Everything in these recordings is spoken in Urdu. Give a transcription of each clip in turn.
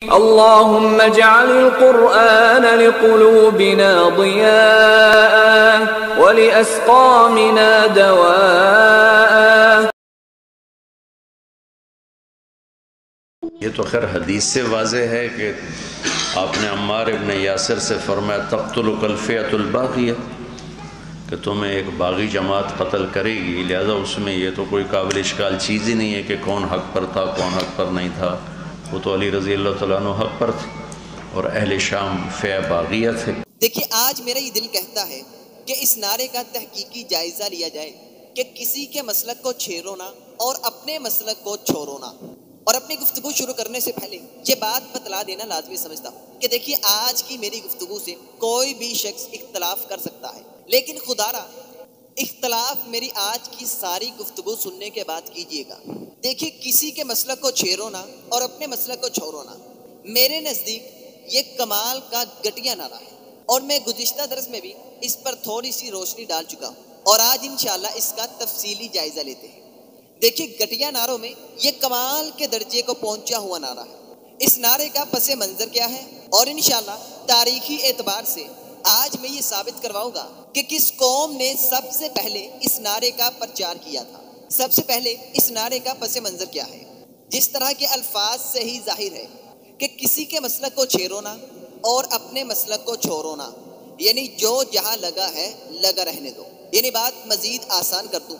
اللهم اجعل القرآن لقلوبنا ضياء ولأسقامنا دواء۔ یہ تو خیر حدیث سے واضح ہے کہ آپ نے عمار ابن یاسر سے فرمایا تقتلک الفئۃ الباغیہ، کہ تمہیں ایک باغی جماعت قتل کرے گی، لہذا اس میں یہ تو کوئی قابل اشکال چیز ہی نہیں ہے کہ کون حق پر تھا کون حق پر نہیں تھا۔ وہ تو علی رضی اللہ تعالیٰ عنہ حق پر تھے اور اہل شام فئہ باغیہ تھے۔ دیکھیے آج میرا یہ دل کہتا ہے کہ اس نعرے کا تحقیقی جائزہ لیا جائے کہ کسی کے مسلک کو چھیڑو نہ اور اپنے مسلک کو چھوڑو نہ۔ اور اپنی گفتگو شروع کرنے سے پہلے یہ بات بتلا دینا لازمی سمجھتا ہوں کہ دیکھیے آج کی میری گفتگو سے کوئی بھی شخص اختلاف کر سکتا ہے، لیکن خدا را اختلاف میری آج کی ساری گفتگو سننے کے بعد کیجیے گا۔ دیکھیے کسی کے مسلک کو چھیڑو نہ اور اپنے مسلک کو چھوڑو نہ، میرے نزدیک یہ کمال کا گٹیا نعرہ ہے، اور میں گزشتہ درس میں بھی اس پر تھوڑی سی روشنی ڈال چکا ہوں، اور آج انشاءاللہ اس کا تفصیلی جائزہ لیتے ہیں۔ دیکھیے گٹیا نعروں میں یہ کمال کے درجے کو پہنچا ہوا نعرہ ہے۔ اس نعرے کا پس منظر کیا ہے، اور انشاءاللہ تاریخی اعتبار سے آج میں یہ ثابت کرواؤں گا کہ کس قوم نے سب سے پہلے اس نعرے کا پرچار کیا تھا۔ سب سے پہلے اس نعرے کا پس منظر کیا ہے۔ جس طرح کے الفاظ سے ہی ظاہر ہے کہ کسی کے مسلک کو چھیڑو نہ اور اپنے مسلک کو چھوڑو نہ، یعنی جو جہاں لگا ہے لگا رہنے دو۔ یعنی بات مزید آسان کر دوں،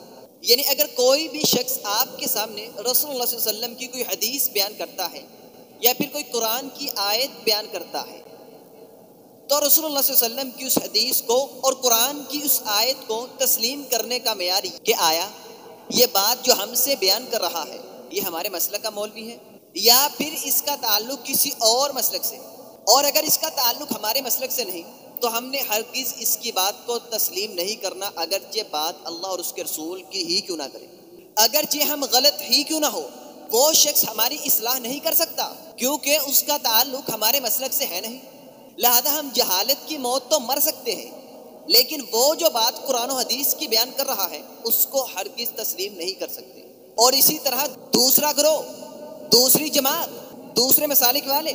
یعنی اگر کوئی بھی شخص آپ کے سامنے رسول اللہ صلی اللہ علیہ وسلم کی کوئی حدیث بیان کرتا ہے یا پھر کوئی قرآن کی آیت بیان کرتا ہے، تو رسول اللہ صلی اللہ علیہ وسلم کی اس حدیث کو اور قرآن کی اس آیت کو تسلیم کرنے کا معیار کہ آیا یہ بات جو ہم سے بیان کر رہا ہے یہ ہمارے مسلک کا مولوی ہے یا پھر اس کا تعلق کسی اور مسلک سے، اور اگر اس کا تعلق ہمارے مسلک سے نہیں تو ہم نے ہرگز اس کی بات کو تسلیم نہیں کرنا، اگرچہ بات اللہ اور اس کے رسول کی ہی کیوں نہ کرے، اگرچہ ہم غلط ہی کیوں نہ ہو۔ وہ شخص ہماری اصلاح نہیں کر سکتا کیونکہ اس کا تعلق ہمارے مسلک سے ہے نہیں، لہذا ہم جہالت کی موت تو مر سکتے ہیں، لیکن وہ جو بات قرآن و حدیث کی بیان کر رہا ہے اس کو ہرگز تسلیم نہیں کر سکتے۔ اور اسی طرح دوسرا گروہ، دوسری جماعت، دوسرے مسالک والے،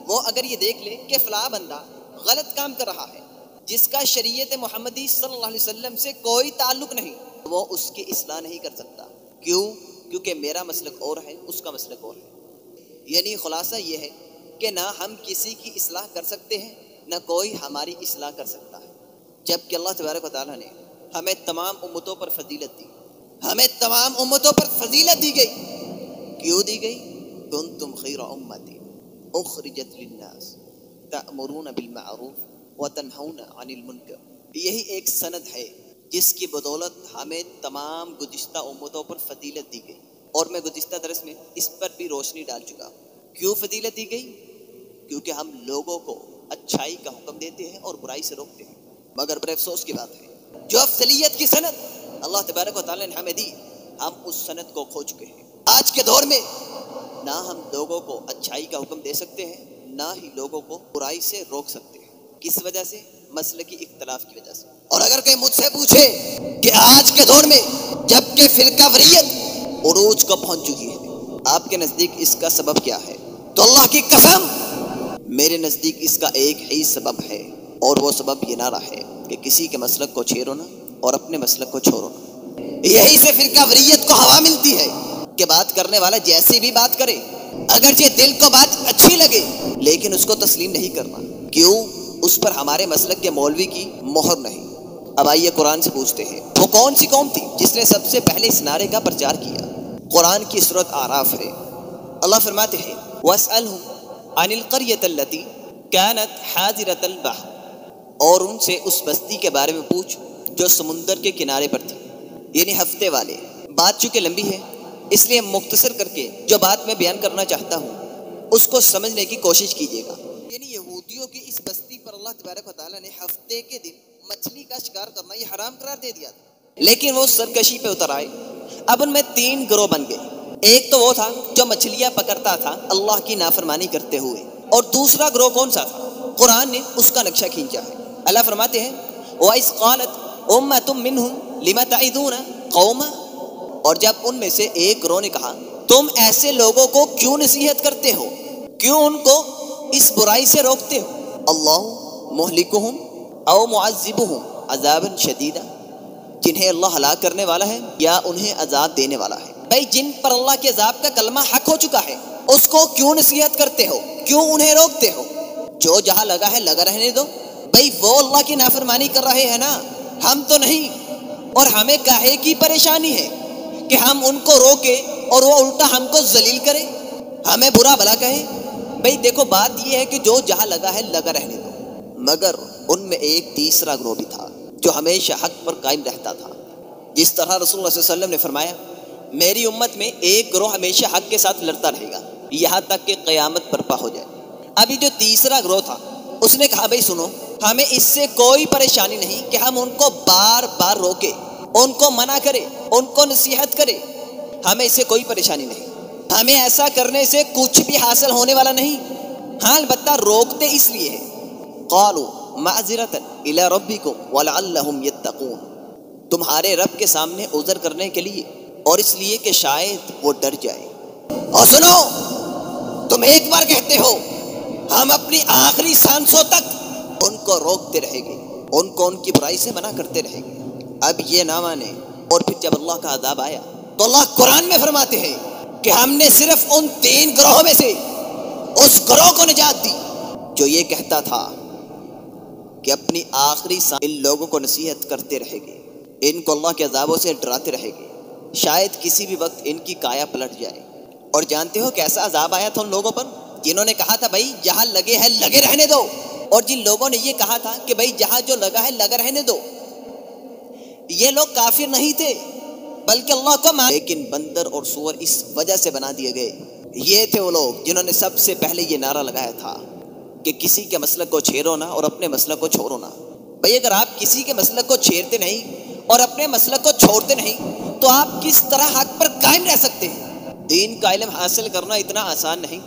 وہ اگر یہ دیکھ لے کہ فلاں بندہ غلط کام کر رہا ہے جس کا شریعت محمدی صلی اللہ علیہ وسلم سے کوئی تعلق نہیں، وہ اس کی اصلاح نہیں کر سکتا۔ کیوں؟ کیونکہ میرا مسلک اور ہے، اس کا مسلک اور ہے۔ یعنی خلاصہ یہ ہے کہ نہ ہم کسی کی اصلاح کر سکتے ہیں نہ کوئی ہماری اصلاح کر سکتا ہے، جبکہ اللہ تبارک و تعالیٰ نے ہمیں تمام امتوں پر فضیلت دی، ہمیں تمام امتوں پر فضیلت دی گئی۔ کیوں دی گئی؟ کنتم خیر امت اخرجت للناس تأمرون بالمعروف وتنہون عن المنکر۔ یہی ایک سند ہے جس کی بدولت ہمیں تمام گزشتہ امتوں پر فضیلت دی گئی، اور میں گزشتہ درس میں اس پر بھی روشنی ڈال چکا ہوں۔ کیوں فضیلت دی گئی؟ کیونکہ ہم لوگوں کو اچھائی کا حکم دیتے ہیں اور برائی سے روکتے ہیں، مگر بڑے افسوس کی بات ہے جو افضلیت کی سند اللہ تبارک و تعالیٰ نے ہمیں دی، ہم اس سند کو کھو چکے ہیں۔ آج کے دور میں نہ ہم لوگوں کو اچھائی کا حکم دے سکتے ہیں نہ ہی لوگوں کو برائی سے روک سکتے ہیں۔ کس وجہ سے؟ مسلکی اختلاف کی وجہ سے۔ اور اگر کوئی مجھ سے پوچھے کہ آج کے دور میں جب کہ فرقہ واریت عروج کو پہنچ چکی ہے، آپ کے نزدیک اس کا سبب کیا ہے، تو اللہ کی قسم میرے نزدیک اس کا ایک ہی سبب ہے، اور وہ سبب یہ نعرہ ہے کہ کسی کے مسلک کو چھیڑو نہ اور اپنے مسلک کو چھوڑو نہ۔ یہی سے فرقہ واریت کو ہوا ملتی ہے کہ بات کرنے والا جیسی بھی بات کرے، اگرچہ دل کو بات اچھی لگے لیکن اس کو تسلیم نہیں کرنا۔ کیوں؟ اس پر ہمارے مسلک کے مولوی کی مہر نہیں۔ اب آئیے قرآن سے پوچھتے ہیں وہ کون سی قوم تھی جس نے سب سے پہلے اس نعرے کا پرچار کیا؟ قرآن کی سورۃ اعراف ہے، اللہ فرماتے ہیں وَاسْأَلْهُمْ عَنِ الْقَرْيَةِ الَّتِي كَانَتْ حَاضِرَةَ الْبَحْرِ، اور ان سے اس بستی کے بارے میں پوچھ جو سمندر کے کنارے پر تھی۔ یعنی ہفتے والے بات چونکہ لمبی ہے اس لیے مختصر کر کے جو بات میں بیان کرنا چاہتا ہوں اس کو سمجھنے کی کوشش کیجیے گا۔ یعنی یہودیوں کی اس بستی پر اللہ تبارک و تعالیٰ نے ہفتے کے دن مچھلی کا شکار کرنا یہ حرام قرار دے دیا تھا، لیکن وہ سرکشی پہ اتر آئے۔ اب ان میں 3 گروہ بن گئے، ایک تو وہ تھا جو مچھلیاں پکڑتا تھا اللہ کی نافرمانی کرتے ہوئے، اور دوسرا گروہ کون سا تھا؟ قرآن نے اس کا نقشہ کھینچا ہے۔ اللہ فرماتے ہیں وَإِذْ قَالَتْ أُمَّةٌ مِّنْهُمْ لِمَ تَعِظُونَ قَوْمًا، اور جب ان میں سے ایک گروہ نے کہا تم ایسے لوگوں کو کیوں نصیحت کرتے ہو، کیوں ان کو اس برائی سے روکتے ہو؟ اللہ مہلکہم او معذبہم عذابا شدیدا، جنہیں اللہ ہلاک کرنے والا ہے یا انہیں عذاب دینے والا ہے۔ بھائی جن پر اللہ کے عذاب کا کلمہ حق ہو چکا ہے اس کو کیوں نصیحت کرتے ہو، کیوں انہیں روکتے ہو؟ جو جہاں لگا ہے لگا رہنے دو۔ بھائی وہ اللہ کی نافرمانی کر رہے ہیں نا، ہم تو نہیں، اور ہمیں کاہے کی پریشانی ہے کہ ہم ان کو روکے اور وہ الٹا ہم کو ذلیل کرے، ہمیں برا بھلا کہے؟ بھئی دیکھو بات یہ ہے کہ جو جہاں لگا ہے لگا رہنے دو۔ مگر ان میں ایک تیسرا گروہ بھی تھا جو ہمیشہ حق پر قائم رہتا تھا، جس طرح رسول اللہ صلی اللہ علیہ وسلم نے فرمایا میری امت میں ایک گروہ ہمیشہ حق کے ساتھ لڑتا رہے گا یہاں تک کہ قیامت برپا ہو جائے۔ ابھی جو تیسرا گروہ تھا اس نے کہا بھئی سنو، ہمیں اس سے کوئی پریشانی نہیں کہ ہم ان کو بار بار روکے، ان کو منع کرے، ان کو نصیحت کرے، ہمیں اس سے کوئی پریشانی نہیں، ہمیں ایسا کرنے سے کچھ بھی حاصل ہونے والا نہیں، ہاں البتہ روکتے اس لیے ہے۔ قالوا معذرۃ الی ربکم ولعلہم یتقون، تمہارے رب کے سامنے عذر کرنے کے لیے اور اس لیے کہ شاید وہ ڈر جائے۔ اور سنو، تم ایک بار کہتے ہو ہم اپنی آخری سانسوں تک ان کو روکتے رہیں گے، ان کو ان کی برائی سے منع کرتے رہیں گے، اب یہ نہ مانے اور پھر جب اللہ کا عذاب آیا تو اللہ قرآن میں فرماتے ہیں کہ ہم نے صرف ان 3 گروہوں میں سے اس گروہ کو نجات دی جو یہ کہتا تھا کہ اپنی آخری سانس ان لوگوں کو نصیحت کرتے رہے گے، ان کو اللہ کے عذابوں سے ڈراتے رہے گے، شاید کسی بھی وقت ان کی کایا پلٹ جائے۔ اور جانتے ہو کیسا عذاب آیا تھا ان لوگوں پر جنہوں نے کہا تھا بھائی جہاں لگے ہیں لگے رہنے دو، اور جن لوگوں نے یہ کہا تھا کہ بھائی جہاں جو لگا ہے لگا رہنے دو۔ یہ لوگ کافر نہیں تھے بلکہ اللہ کو لیکن بندر اور سور اس وجہ سے بنا دیے گئے۔ یہ تھے وہ لوگ جنہوں نے سب سے پہلے یہ نعرہ لگایا تھا کہ کسی کے مسلک کو چھیڑو نہ اور اپنے مسلک کو چھوڑو نہ۔ بھائی اگر آپ کسی کے مسلک کو چھیڑتے نہیں اور اپنے مسلک کو چھوڑتے نہیں تو آپ کس طرح حق پر قائم رہ سکتے ہیں؟ دین کا علم حاصل کرنا اتنا آسان نہیں۔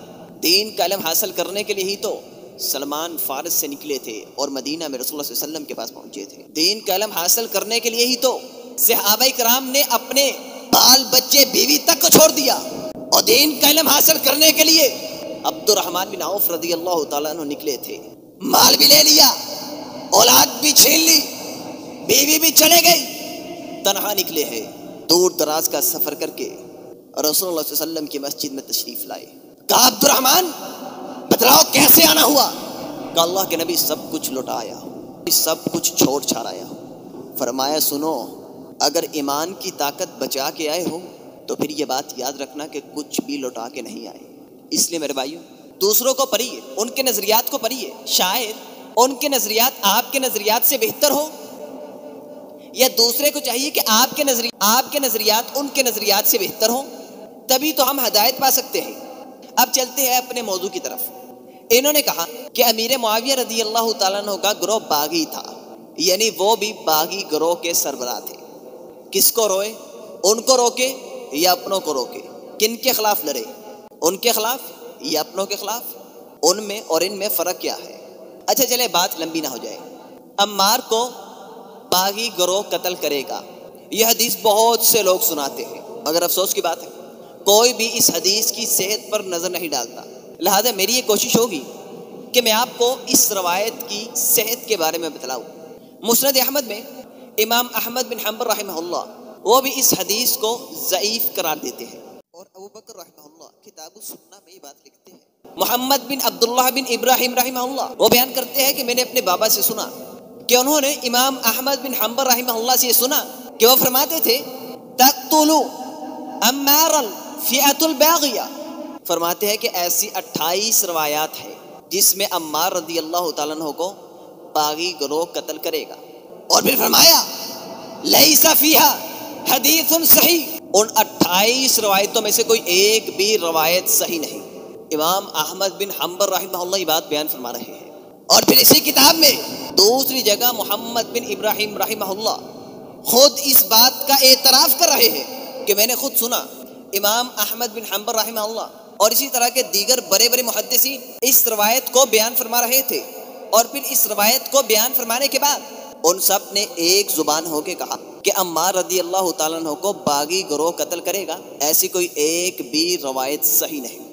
دین کا علم حاصل کرنے کے لیے ہی تو سلمان فارس سے نکلے تھے اور مدینہ میں رسول اللہ صلی اللہ علیہ وسلم کے پاس پہنچے تھے۔ دین کا علم حاصل کرنے کے لیے ہی تو صحابہ کرام نے اپنے بال بچے بیوی تک کو چھوڑ دیا، اور دین کا علم حاصل کرنے کے لیے عبد الرحمن بن عوف رضی اللہ تعالیٰ عنہ نکلے تھے، مال بھی لے لیا، اولاد بھی چھین لی، بیوی بھی چلے گئی، تنہا نکلے ہیں، دور دراز کا سفر کر کے رسول اللہ صلی اللہ علیہ وسلم کی مسجد میں تشریف لائے۔ کہا عبد الرحمن بتلاؤ کیسے آنا ہوا؟ کہ اللہ کے نبی سب کچھ لوٹایا، سب کچھ چھوڑ چھاڑایا۔ فرمایا سنو، اگر ایمان کی طاقت بچا کے آئے ہو تو پھر یہ بات یاد رکھنا کہ کچھ بھی لوٹا کے نہیں آئے۔ اس لیے میرے بھائیوں دوسروں کو پڑھیے، ان کے نظریات کو پڑھیے، شاید ان کے نظریات آپ کے نظریات سے بہتر ہو، یا دوسرے کو چاہیے کہ آپ کے نظریات ان کے نظریات سے بہتر ہوں، تبھی تو ہم ہدایت پا سکتے ہیں۔ اب چلتے ہیں اپنے موضوع کی طرف۔ انہوں نے کہا کہ امیر معاویہ رضی اللہ تعالیٰ عنہ کا گروہ باغی تھا، یعنی وہ بھی باغی گروہ کے سربراہ تھے۔ کس کو روئے؟ ان کو روکے یا اپنوں کو روکے؟ کن کے خلاف لڑے؟ ان کے خلاف یا اپنوں کے خلاف؟ ان میں اور ان میں فرق کیا ہے؟ اچھا چلے بات لمبی نہ ہو جائے۔ عمار کو باغی گروہ قتل کرے گا، یہ حدیث بہت سے لوگ سناتے ہیں، مگر افسوس کی بات ہے کوئی بھی اس حدیث کی صحت پر نظر نہیں ڈالتا۔ لہذا میری یہ کوشش ہوگی کہ میں آپ کو اس روایت کی صحت کے بارے میں بتلاؤں۔ مسند احمد میں امام احمد بن حنبل رحمہ اللہ وہ بھی اس حدیث کو ضعیف قرار دیتے ہیں، اور ابو بکر رحمہ اللہ کتاب السنہ میں یہ بات لکھتے ہیں۔ محمد بن عبداللہ بن ابراہیم رحمہ اللہ وہ بیان کرتے ہیں کہ میں نے اپنے بابا سے سنا کہ انہوں نے امام احمد بن حنبل رحمہ اللہ سے سنا کہ وہ فرماتے تھے تقتل عمار الفئۃ الباغیہ، فرماتے ہیں کہ ایسی 28 روایات ہیں جس میں عمار رضی اللہ تعالیٰ عنہ کو باغی گروہ قتل کرے گا، اور پھر فرمایا لیس فیہا حدیث صحیح، ان 28 روایتوں میں سے کوئی ایک بھی روایت صحیح نہیں۔ امام احمد بن حنبل رحمہ اللہ یہ بات بیان فرما رہے ہیں، اور پھر اسی کتاب میں دوسری جگہ محمد بن ابراہیم رحمہ اللہ خود اس بات کا اعتراف کر رہے ہیں کہ میں نے خود سنا۔ امام احمد بن حنبل رحمہ اللہ اور اسی طرح کے دیگر بڑے بڑے محدثین اس روایت کو بیان فرما رہے تھے، اور پھر اس روایت کو بیان فرمانے کے بعد ان سب نے ایک زبان ہو کے کہا کہ عمار رضی اللہ تعالیٰ عنہ کو باغی گروہ قتل کرے گا، ایسی کوئی ایک بھی روایت صحیح نہیں۔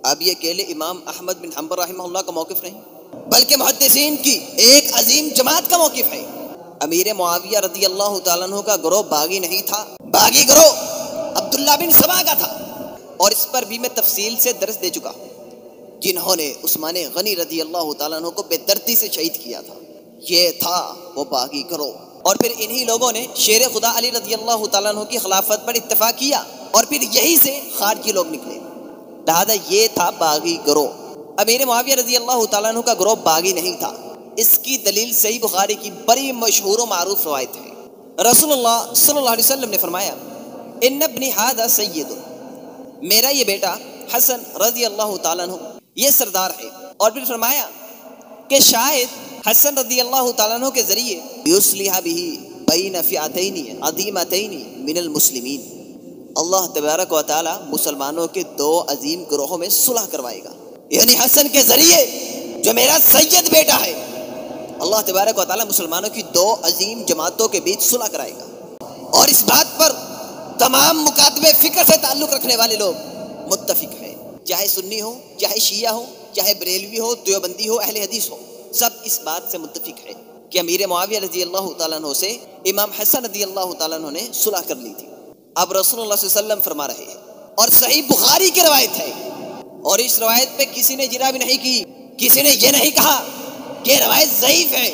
اب یہ اکیلے امام احمد بن حنبل رحمہ اللہ کا موقف نہیں، بلکہ محدثین کی ایک عظیم جماعت کا موقف ہے۔ امیر معاویہ رضی اللہ تعالیٰ عنہ کا گروہ باغی نہیں تھا، باغی گروہ عبداللہ بن سبا کا تھا، اور اس پر بھی میں تفصیل سے درس دے چکا ہوں۔ جنہوں نے عثمان غنی رضی اللہ تعالیٰ عنہ کو بے دردی سے شہید کیا تھا، یہ تھا وہ باغی گروہ۔ اور پھر انہی لوگوں نے شیر خدا علی رضی اللہ تعالیٰ عنہ کی خلافت پر اتفاق کیا، اور پھر یہی سے خارجی لوگ نکلے، لہذا یہ تھا باغی گروہ۔ امیر معاویہ رضی اللہ تعالیٰ عنہ کا گروہ باغی نہیں تھا، اس کی دلیل صحیح بخاری کی بڑی مشہور و معروف روایت ہے۔ رسول اللہ صلی اللہ علیہ وسلم نے فرمایا ان ابنی ھذا سید، میرا یہ بیٹا حسن رضی اللہ تعالیٰ عنہ یہ سردار ہے۔ اور پھر فرمایا کہ شاید حسن رضی اللہ تعالیٰ عنہ کے ذریعے یصلح بہ بین فئتین عظیمتین من المسلمین، اللہ تبارک و تعالی مسلمانوں کے دو عظیم گروہوں میں صلح کروائے گا، یعنی حسن کے ذریعے جو میرا سید بیٹا ہے، اللہ تبارک و تعالی مسلمانوں کی دو عظیم جماعتوں کے بیچ صلح کرائے گا۔ اور اس بات پر تمام مکاتب فکر سے تعلق رکھنے والے لوگ متفق ہیں، چاہے سنی ہو، چاہے شیعہ ہو، چاہے بریلوی ہو، دیوبندی ہو، اہل حدیث ہو، سب اس بات سے متفق ہے کہ امیر معاویہ رضی اللہ تعالیٰ عنہ سے امام حسن رضی اللہ تعالیٰ عنہ نے صلح کر لی تھی۔ اب رسول اللہ صلی اللہ علیہ وسلم فرما رہے ہیں، اور صحیح بخاری کی روایت ہے، اور اس روایت پہ کسی نے جرا بھی نہیں کی، کسی نے یہ نہیں کہا کہ روایت ضعیف ہے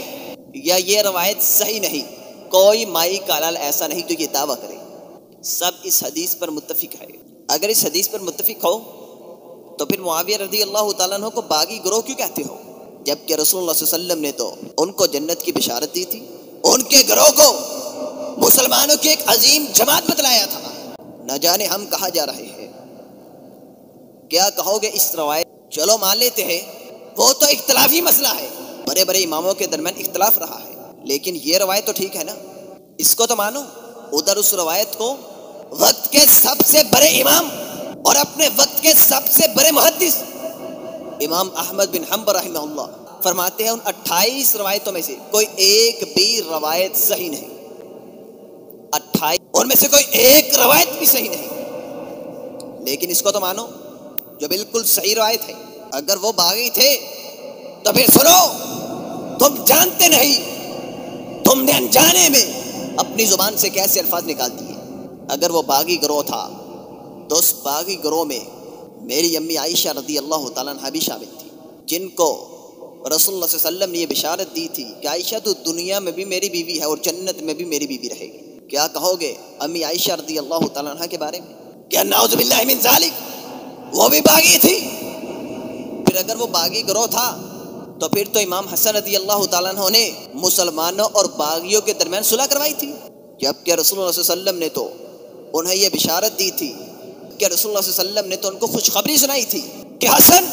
یا یہ روایت صحیح نہیں، کوئی مائی کا لال ایسا نہیں جو یہ دعویٰ کرے، سب اس حدیث پر متفق ہے۔ اگر اس حدیث پر متفق ہو تو پھر معاویہ رضی اللہ تعالیٰ عنہ کو باغی گروہ کیوں کہتے ہو، جبکہ رسول اللہ صلی اللہ علیہ وسلم نے تو ان کو جنت کی بشارت دی تھی، ان کے گروہ کو مسلمانوں کی ایک عظیم جماعت بتلایا تھا۔ نہ جانے ہم کہاں جا رہے ہیں، کیا کہو گے اس روایت؟ چلو مان لیتے ہیں وہ تو اختلافی مسئلہ ہے، بڑے بڑے اماموں کے درمیان اختلاف رہا ہے، لیکن یہ روایت تو ٹھیک ہے نا، اس کو تو مانو۔ ادھر اس روایت کو وقت کے سب سے بڑے امام اور اپنے وقت کے سب سے بڑے محدث امام احمد بن حنبل رحمہ اللہ فرماتے ہیں ان 28 روایتوں میں سے کوئی ایک بھی روایت صحیح نہیں، 28 ان میں سے کوئی ایک روایت بھی صحیح نہیں، لیکن اس کو تو مانو جو بالکل صحیح روایت ہے۔ اگر وہ باغی تھے تو پھر سنو، تم جانتے نہیں تم نے انجانے میں اپنی زبان سے کیسے الفاظ نکال دیے۔ اگر وہ باغی گروہ تھا تو اس باغی گروہ میں میری امی عائشہ رضی اللہ تعالیٰ عنہ بھی شامل تھی، جن کو رسول اللہ صلی اللہ علیہ وسلم نے یہ بشارت دی تھی کہ عائشہ تو دنیا میں بھی میری بیوی ہے اور جنت میں بھی میری بیوی رہے گی۔ کیا کہو گے امی عائشہ رضی اللہ تعالیٰ عنہ کے بارے میں؟ کیا نعوذ باللہ من ذالک وہ بھی باغی تھی؟ پھر اگر وہ باغی گروہ تھا تو پھر تو امام حسن رضی اللہ تعالیٰ عنہ نے مسلمانوں اور باغیوں کے درمیان صلح کروائی تھی، جبکہ رسول اللہ صلی اللہ علیہ وسلم نے تو انہیں یہ بشارت دی تھی کہ رسول اللہ صلی اللہ علیہ وسلم نے تو ان کو خوشخبری سنائی تھی کہ حسن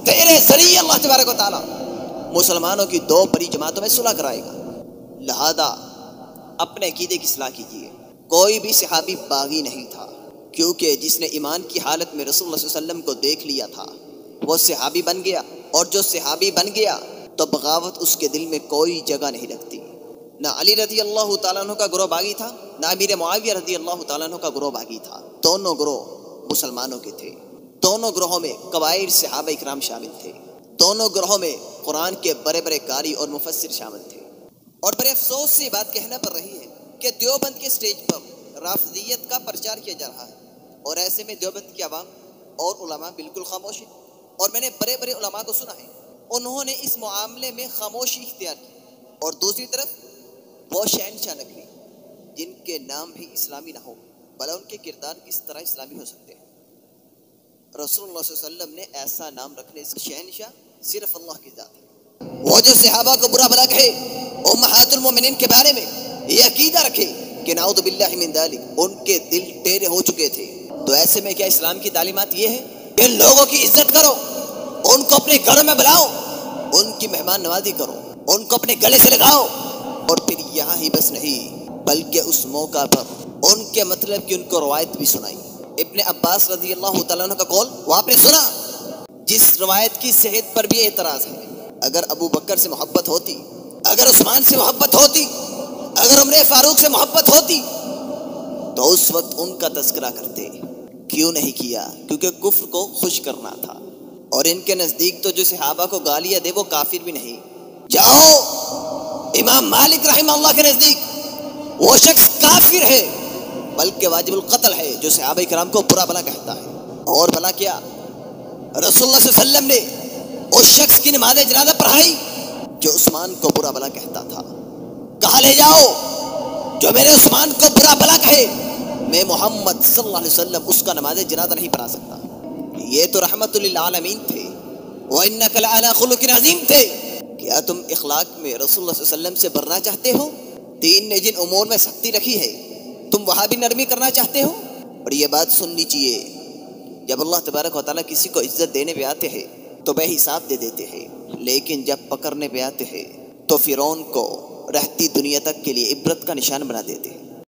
تیرے ذریعے اللہ تبارک و تعالیٰ مسلمانوں کی دو بڑی جماعتوں میں صلح کرائے گا، لہذا اپنے عقیدے کی اصلاح کیجیے۔ کوئی بھی صحابی باغی نہیں تھا، کیونکہ جس نے ایمان کی حالت میں رسول اللہ صلی اللہ علیہ وسلم کو دیکھ لیا تھا وہ صحابی بن گیا، اور جو صحابی بن گیا تو بغاوت اس کے دل میں کوئی جگہ نہیں رکھتی۔ نہ علی رضی اللہ تعالیٰ عنہ کا گروہ باغی تھا، نہ امیر معاویہ رضی اللہ تعالیٰ عنہ کا گروہ باغی تھا، دونوں گروہ مسلمانوں کے تھے۔ دونوں گروہوں میں قبائل صحابہ اکرام شامل تھے، دونوں گروہوں میں قرآن کے بڑے بڑے قاری اور مفسر شامل تھے۔ اور بڑے افسوس سے بات کہنا پڑ رہی ہے کہ دیوبند کے سٹیج پر رافضیت کا پرچار کیا جا رہا ہے، اور ایسے میں دیوبند کی عوام اور علماء بالکل خاموش ہیں۔ اور میں نے بڑے بڑے علماء کو سنا ہے انہوں نے اس معاملے میں خاموشی اختیار کی، اور دوسری طرف وہ شہنشاہ نگری جن کے نام بھی اسلامی نہ ہو بھلا ان کے کردار کس طرح اسلامی ہو سکتے ہیں۔ رسول اللہ صلی اللہ علیہ وسلم نے ایسا نام رکھنے سے شہنشاہ صرف اللہ کی ذات ہے۔ وہ جو صحابہ کو برا بھلا کہے، امہات المومنین کے بارے میں یہ عقیدہ رکھے کہ نعوذ باللہ من ذالک، ان کے دل ٹیڑے ہو چکے تھے، تو ایسے میں کیا اسلام کی تعلیمات یہ ہے کہ لوگوں کی عزت کرو، ان کو اپنے گھروں میں بلاؤ، ان کی مہمان نوازی کرو، ان کو اپنے گلے سے لگاؤ، اور پھر یہاں ہی بس نہیں بلکہ اس موقع پر ان کے مطلب کی ان کو روایت بھی سنائی۔ ابن عباس رضی اللہ تعالیٰ عنہ کا قول وہ آپ نے سنا، جس روایت کی صحت پر بھی اعتراض ہے۔ اگر ابو بکر سے محبت ہوتی، اگر عثمان سے محبت ہوتی، اگر عمر فاروق سے محبت ہوتی تو اس وقت ان کا تذکرہ کرتے، کیوں نہیں کیا؟ کیونکہ کفر کو خوش کرنا تھا، اور ان کے نزدیک تو جو صحابہ کو گالیاں دے وہ کافر بھی نہیں۔ جاؤ امام مالک رحمہ اللہ کے نزدیک وہ شخص کافر ہے، بلکہ واجب القتل ہے جو صحابہ کرام کو برا بلا کہتا ہے۔ اور بلا کیا؟ رسول اللہ صلی اللہ علیہ وسلم نے اس شخص کی نماز جنازہ پڑھائی جو عثمان کو برا بلا کہتا تھا۔ کہا لے جاؤ جو میرے عثمان کو برا بلا کہے، میں محمد صلی اللہ علیہ وسلم اس کا نماز جنازہ نہیں پڑھا سکتا۔ یہ تو رحمت للعالمین تھے، وَإِنَّكَ لَعَلَىٰ خُلُقٍ عَظِيمٍ تھے۔ کیا تم اخلاق میں رسول اللہ صلی اللہ علیہ وسلم سے بڑھنا چاہتے ہو؟ دین نے جن امور میں سختی رکھی ہے تم وہاں بھی نرمی کرنا چاہتے ہو؟ اور یہ بات سننی چاہیے، جب اللہ تبارک و تعالیٰ کسی کو عزت دینے پہ آتے ہیں تو بے حساب دے دیتے ہیں، لیکن جب پکڑنے پہ آتے ہیں تو فرعون کو رہتی دنیا تک کے لیے عبرت کا نشان بنا دیتے ہیں۔